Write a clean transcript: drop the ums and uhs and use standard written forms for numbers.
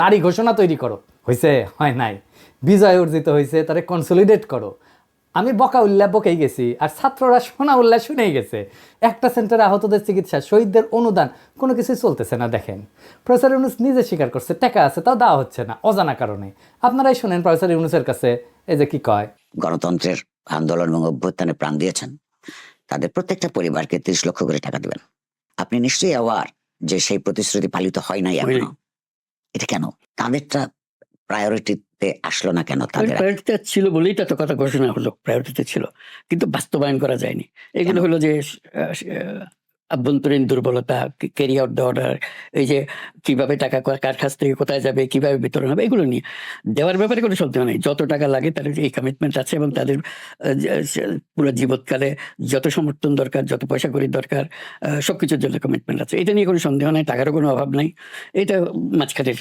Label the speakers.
Speaker 1: তারই ঘোষণা তৈরি করো। হয়েছে? হয় নাই। বিজয় অর্জিত হয়েছে, তারে কনসলিডেট করো। আমি বকা উল্লাহ বকেই গেছি, আর ছাত্ররা শোনা উল্লাহ শুনেই গেছে। একটা সেন্টারে আহতদের চিকিৎসা, শহীদদের অনুদান, কোনো কিছুই চলতেছে না। দেখেন, প্রফেসর ইউনুস নিজে স্বীকার করছে টাকা আছে, তাও দেওয়া হচ্ছে না অজানা কারণে। আপনারাই শোনেন প্রফেসর ইউনুসের কাছে, এই যে কি কয়,
Speaker 2: গণতন্ত্রের আন্দোলন এবং অভ্যুত্থানে প্রাণ দিয়েছেন তাদের প্রত্যেকটা পরিবারকে 30 লক্ষ করে টাকা দিবেন। আপনি নিশ্চয়ই অ্যাওয়ার যে সেই প্রতিশ্রুতি পালিত হয় নাই এখনো। এটা কেন তাদেরটা প্রায়োরিটিতে আসলো না কেন? তাদের
Speaker 3: প্রায়োরিটিতে ছিল বলেই তো এত কথা ঘোষণা হলো, প্রায়োরিটিতে ছিল, কিন্তু বাস্তবায়ন করা যায়নি। এগুলো
Speaker 2: কেন?
Speaker 3: হলো যে আভ্যন্তরীণ দুর্বলতা, ক্যারি আউট দ্য অর্ডার, এই যে কিভাবে টাকা কার কাছ থেকে কোথায় যাবে, কিভাবে বিতরণ হবে, এগুলো নিয়ে দেওয়ার ব্যাপারে কোনো সন্দেহ নেই। যত টাকা লাগে তাদের এই কমিটমেন্ট আছে, এবং তাদের পুরো জীবৎকালে যত সমর্থন দরকার, যত পয়সা কড়ি দরকার, সবকিছুর জন্য কমিটমেন্ট আছে। এটা নিয়ে কোনো সন্দেহ নাই, টাকারও কোনো অভাব নাই। এটা মাঝখানের